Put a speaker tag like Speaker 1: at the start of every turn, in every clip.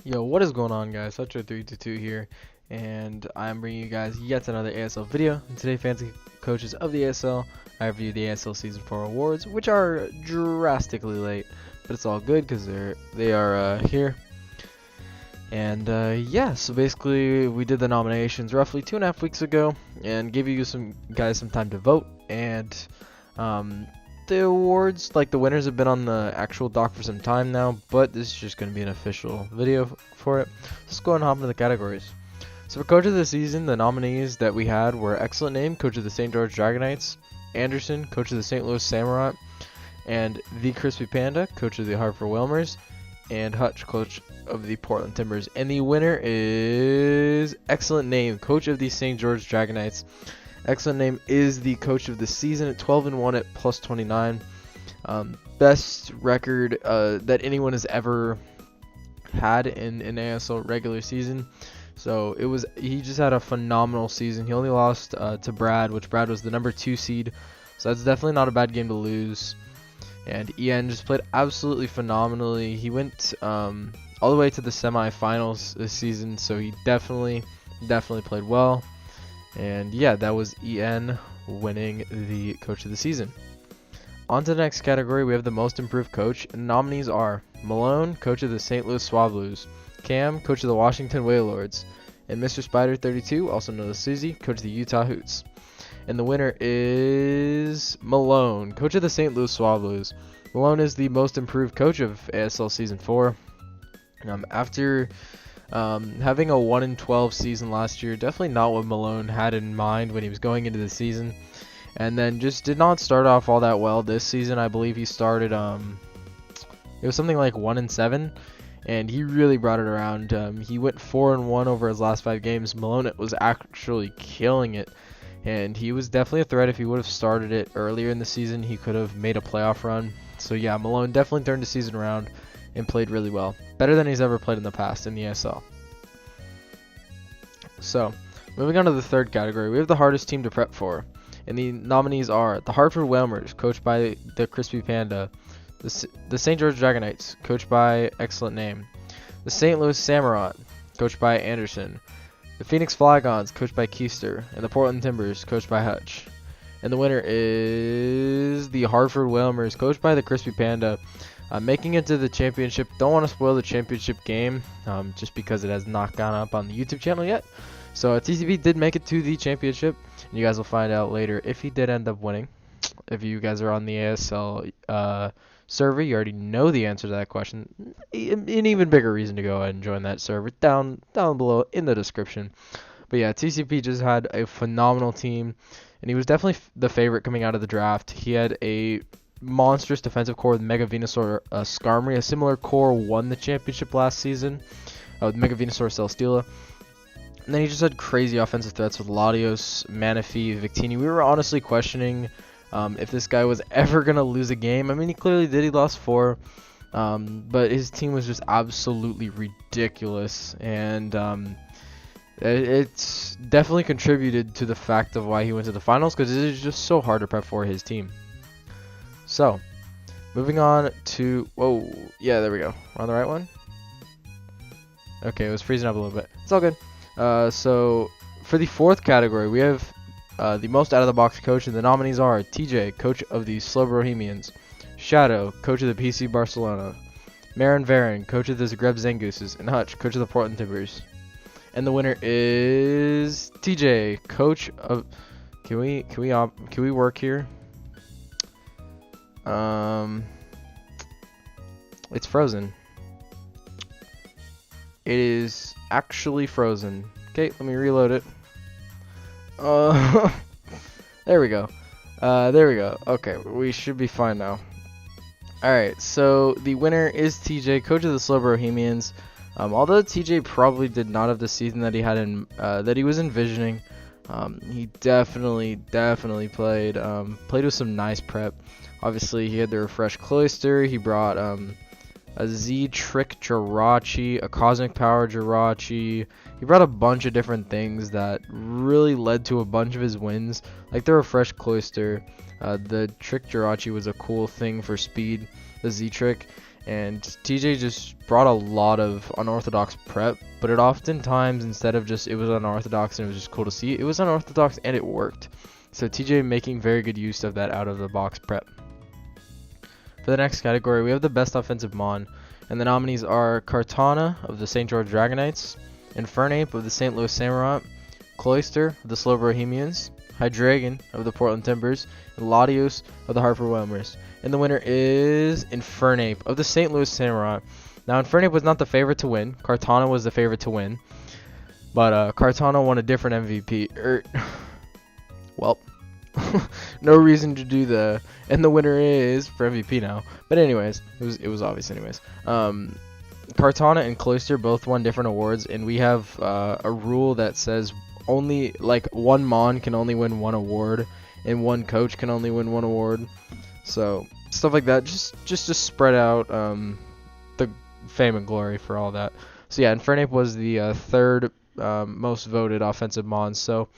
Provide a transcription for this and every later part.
Speaker 1: Yo, what is going on, guys? Hutcher322 here, and I'm bringing you guys yet another ASL video. And today, fancy coaches of the ASL, I review the ASL Season 4 awards, which are drastically late, but it's all good because they are here. And yeah, so basically, we did the nominations roughly 2.5 weeks ago, and gave you some time to vote. And the awards, like the winners, have been on the actual doc for some time now, but this is just going to be an official video for it. Let's go and hop into the categories. So for Coach of the Season, the nominees that we had were Excellent Name, Coach of the St. George Dragonites; Anderson, Coach of the St. Louis Samurai; and The Crispy Panda, Coach of the Hartford Whalers; and Hutch, Coach of the Portland Timbers. And the winner is Excellent Name, Coach of the St. George Dragonites. Excellent Name is the coach of the season at 12-1 at plus 29. Best record that anyone has ever had in an ASL regular season. So he just had a phenomenal season. He only lost to Brad, which Brad was the number 2 seed. So that's definitely not a bad game to lose. And Ian just played absolutely phenomenally. He went all the way to the semifinals this season, so he definitely played well. And yeah, that was EN winning the Coach of the Season. On to the next category, we have the Most Improved Coach. And nominees are Malone, Coach of the St. Louis Swablues; Cam, Coach of the Washington Wailords; and Mr. Spider 32, also known as Susie, Coach of the Utah Hoots. And the winner is Malone, Coach of the St. Louis Swablues. Malone is the Most Improved Coach of ASL Season 4. After having a 1-12 season last year, definitely not what Malone had in mind when he was going into the season, and then just did not start off all that well this season. I believe he started it was something like 1-7, and he really brought it around. He went 4-1 over his last 5 games. Malone was actually killing it, and he was definitely a threat. If he would have started it earlier in the season, he could have made a playoff run. So yeah, Malone definitely turned the season around and played really well. Better than he's ever played in the past in the ASL. So, moving on to the third category, we have the hardest team to prep for. And the nominees are the Hartford Whalers, coached by the Crispy Panda; the St. George Dragonites, coached by Excellent Name; the St. Louis Samurai, coached by Anderson; the Phoenix Flygons, coached by Keister; and the Portland Timbers, coached by Hutch. And the winner is the Hartford Whalers, coached by the Crispy Panda. Making it to the championship. Don't want to spoil the championship game just because it has not gone up on the YouTube channel yet. So TCP did make it to the championship, and you guys will find out later if he did end up winning. If you guys are on the ASL server, you already know the answer to that question. An even bigger reason to go ahead and join that server down below in the description. But yeah, TCP just had a phenomenal team, and he was definitely the favorite coming out of the draft. He had a monstrous defensive core with Mega Venusaur Skarmory. A similar core won the championship last season with Mega Venusaur Celesteela. And then he just had crazy offensive threats with Latios, Manaphy, Victini. We were honestly questioning if this guy was ever going to lose a game. I mean, he clearly did. He lost 4. But his team was just absolutely ridiculous. And it's definitely contributed to the fact of why he went to the finals, because it is just so hard to prep for his team. So, moving on to, whoa, yeah, there we go. We're on the right one? Okay, it was freezing up a little bit. It's all good. So, for the fourth category, we have the most out-of-the-box coach, and the nominees are TJ, coach of the Slow Bohemians; Shadow, coach of the PC Barcelona; Marin Varin, coach of the Zagreb Zangooses; and Hutch, coach of the Portland Timbers. And the winner is TJ, coach of, can we work here? It's frozen. It is actually frozen. Okay, let me reload it. There we go. There we go. Okay, we should be fine now. Alright, so the winner is TJ, coach of the Slow Bohemians. Although TJ probably did not have the season that he had that he was envisioning, he definitely played with some nice prep. Obviously, he had the Refresh Cloister. He brought a Z-Trick Jirachi, a Cosmic Power Jirachi. He brought a bunch of different things that really led to a bunch of his wins, like the Refresh Cloister. The Trick Jirachi was a cool thing for speed, the Z-Trick. And TJ just brought a lot of unorthodox prep, but it oftentimes, instead of just it was unorthodox and it was just cool to see, it was unorthodox and it worked. So TJ making very good use of that out of the box prep. For the next category, we have the best offensive mon, and the nominees are Kartana of the St. George Dragonites, Infernape of the St. Louis Samurai, Cloyster of the Slow Bohemians, Hydreigon of the Portland Timbers, and Latios of the Hartford Whalers. And the winner is Infernape of the St. Louis Samurai. Now, Infernape was not the favorite to win. Kartana was the favorite to win. But Kartana won a different MVP. Well, no reason to do and the winner is for MVP now. But anyways, it was obvious anyways. Kartana and Cloyster both won different awards, and we have a rule that says only like one mon can only win one award, and one coach can only win one award. So stuff like that, just to spread out the fame and glory for all that. So yeah, Infernape was the third most voted offensive mon. So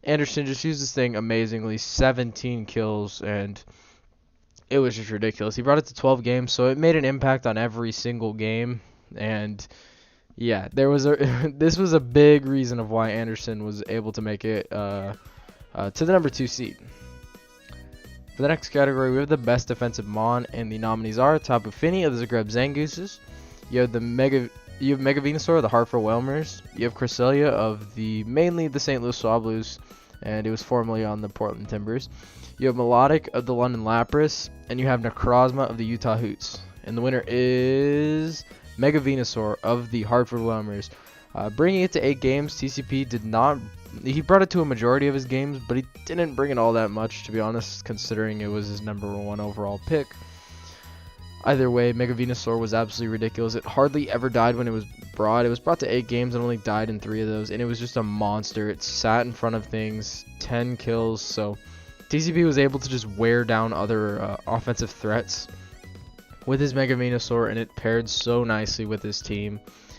Speaker 1: Anderson just used this thing amazingly, 17 kills, and it was just ridiculous. He brought it to 12 games, so it made an impact on every single game. And yeah, this was a big reason of why Anderson was able to make it to the number 2 seed. For the next category, we have the best defensive mon, and the nominees are Tapu Fini of the Zagreb Zangooses. You have Mega Venusaur of the Hartford Whalers. You have Cresselia of mainly the St. Louis Swablues, and it was formerly on the Portland Timbers. You have Melodic of the London Lapras, and you have Necrozma of the Utah Hoots. And the winner is Mega Venusaur of the Hartford Whalers. Bringing it to 8 games, TCP did not. He brought it to a majority of his games, but he didn't bring it all that much, to be honest, considering it was his number 1 overall pick. Either way, Mega Venusaur was absolutely ridiculous. It hardly ever died when it was brought. It was brought to 8 games and only died in 3 of those, and it was just a monster. It sat in front of things, 10 kills, so TCP was able to just wear down other offensive threats with his Mega Venusaur, and it paired so nicely with his team.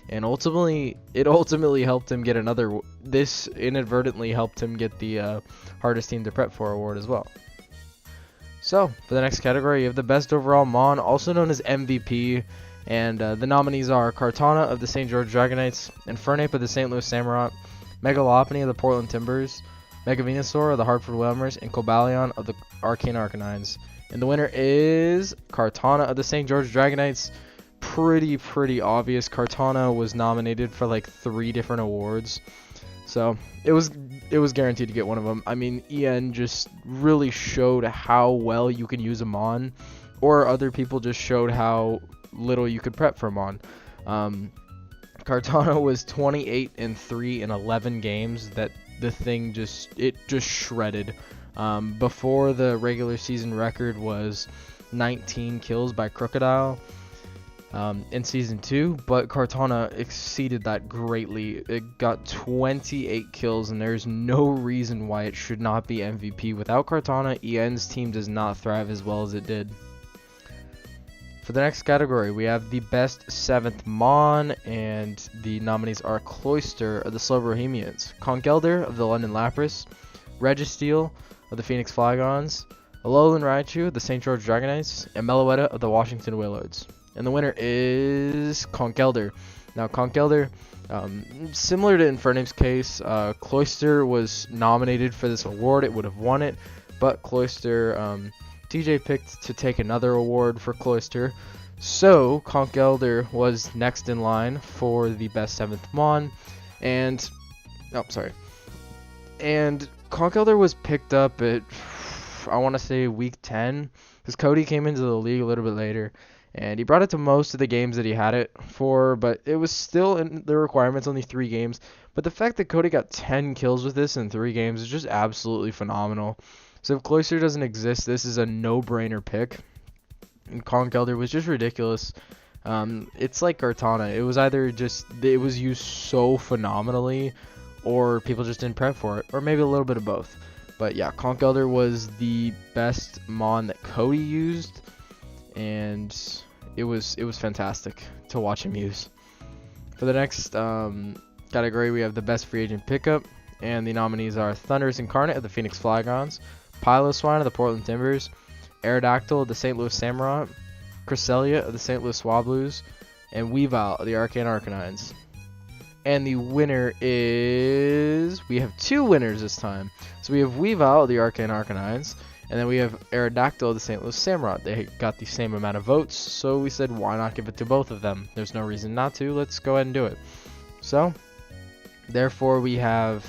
Speaker 1: And it ultimately helped him get this inadvertently helped him get the hardest team to prep for award as well. So, for the next category, you have the best overall mon, also known as MVP, and the nominees are Kartana of the St. George Dragonites, Infernape of the St. Louis Samurai, Megalopony of the Portland Timbers, Mega Venusaur of the Hartford Whalers, and Cobalion of the Arcane Arcanines. And the winner is Kartana of the St. George Dragonites. Pretty obvious. Kartana was nominated for like 3 different awards, so it was guaranteed to get one of them. I mean, EN just really showed how well you can use a mon, or other people just showed how little you could prep for a mon. Kartana was 28-3 in 11 games. That the thing just shredded. Before, the regular season record was 19 kills by Crocodile in Season 2, but Kartana exceeded that greatly. It got 28 kills, and there's no reason why it should not be MVP. Without Kartana, EN's team does not thrive as well as it did. For the next category, we have the best 7th mon, and the nominees are Cloyster of the Slow Bohemians, Conkeldurr of the London Lapras, Registeel of the Phoenix Flygons, Alolan Raichu of the St. George Dragonites, and Meloetta of the Washington Willards. And the winner is Conkeldurr. Now, Conkeldurr, similar to Infernape's case, Cloyster was nominated for this award. It would have won it, but Cloyster, TJ picked to take another award for Cloyster. So, Conkeldurr was next in line for the best 7th mon. And Conkeldurr was picked up at, I want to say, week 10, because Cody came into the league a little bit later. And he brought it to most of the games that he had it for, but it was still in the requirements, only 3 games. But the fact that Cody got 10 kills with this in 3 games is just absolutely phenomenal. So if Cloyster doesn't exist, this is a no-brainer pick. And Conkeldurr was just ridiculous. It's like Kartana. It was either it was used so phenomenally, or people just didn't prep for it, or maybe a little bit of both. But yeah, Conkeldurr was the best mon that Cody used, and it was fantastic to watch him use. For the next category, we have the best free agent pickup, and the nominees are Thundurus Incarnate of the Phoenix Flygons, Piloswine of the Portland Timbers, Aerodactyl of the St. Louis Samurai, Cresselia of the St. Louis Swablues, and Weavile of the Arcane Arcanines. And the winner is... we have 2 winners this time. So we have Weavile of the Arcane Arcanines, and then we have Aerodactyl of the St. Louis Samurott. They got the same amount of votes, so we said why not give it to both of them. There's no reason not to. Let's go ahead and do it. So, therefore we have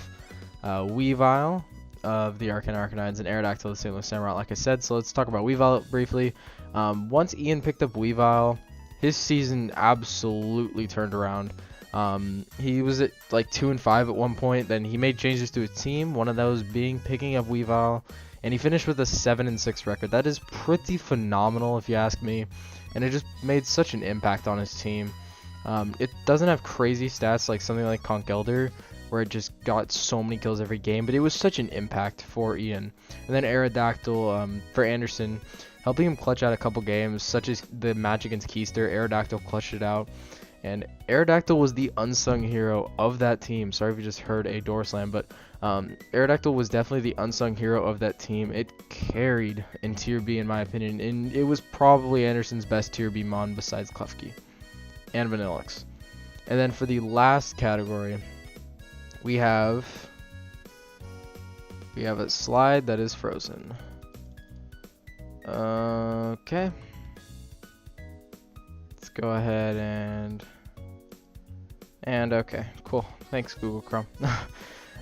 Speaker 1: Weavile of the Arcane Arcanines and Aerodactyl of the St. Louis Samurott, like I said. So let's talk about Weavile briefly. Once Ian picked up Weavile, his season absolutely turned around. He was at like 2-5 at one point. Then he made changes to his team, one of those being picking up Weavile, and he finished with a 7-6 record. That is pretty phenomenal if you ask me, and it just made such an impact on his team. It doesn't have crazy stats like something like Conch Elder, where it just got so many kills every game, but it was such an impact for Ian. And then Aerodactyl for Anderson, helping him clutch out a couple games, such as the match against Keister. Aerodactyl clutched it out, and Aerodactyl was the unsung hero of that team. Sorry if you just heard a door slam, but Aerodactyl was definitely the unsung hero of that team. It carried in Tier B in my opinion, and it was probably Anderson's best Tier B Mon besides Klefki and Vanillix. And then for the last category, we have a slide that is frozen. Okay. Let's go ahead and okay, cool. Thanks, Google Chrome.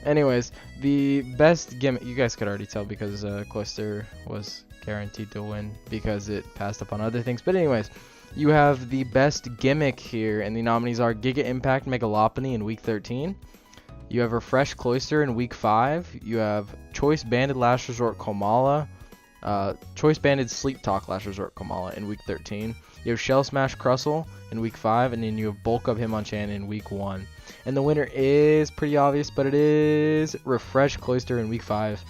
Speaker 1: Anyways, the best gimmick, you guys could already tell because Cloyster was guaranteed to win because it passed up on other things. But anyways, you have the best gimmick here, and the nominees are Giga Impact Megalopony in week 13. You have Refresh Cloyster in week 5. You have Choice Banded Last Resort Komala. Choice Banded Sleep Talk Last Resort Komala in week 13. You have Shell Smash Crustle in week 5, and then you have Bulk Up Hitmonchan in week 1. And the winner is pretty obvious, but it is Refresh Cloyster in week 5.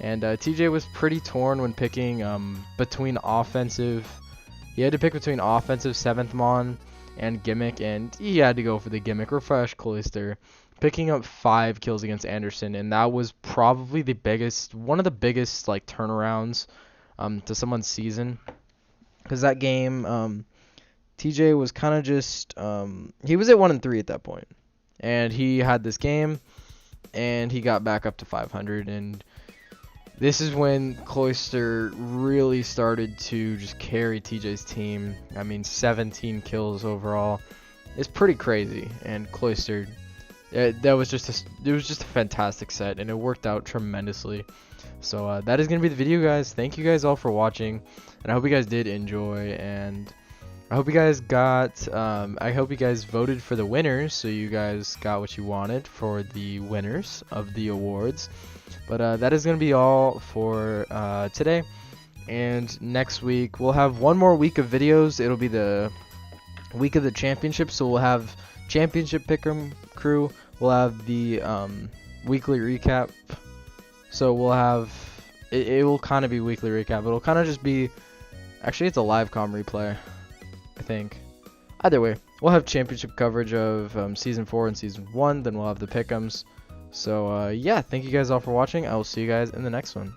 Speaker 1: And TJ was pretty torn when picking between offensive. He had to pick between offensive 7th Mon and gimmick, and he had to go for the gimmick, Refresh Cloyster, picking up 5 kills against Anderson, and that was probably the biggest, one of the biggest like turnarounds to someone's season, because that game TJ was kind of just he was at 1-3 at that point, and he had this game and he got back up to 500, and this is when Cloyster really started to just carry TJ's team. I mean, 17 kills overall. It's pretty crazy, and Cloyster, that was just it was just a fantastic set, and it worked out tremendously. So that is gonna be the video, guys. Thank you guys all for watching, and I hope you guys did enjoy, and I hope you guys got I hope you guys voted for the winners, so you guys got what you wanted for the winners of the awards. But that is gonna be all for today, and next week we'll have one more week of videos. It'll be the week of the championship, so we'll have championship pick'em crew, we'll have the weekly recap, so we'll have it will kind of be weekly recap. It'll kind of just be, actually it's a live com replay, I think. Either way, we'll have championship coverage of season 4 and season 1, then we'll have the pick'ems. So yeah, thank you guys all for watching. I will see you guys in the next one.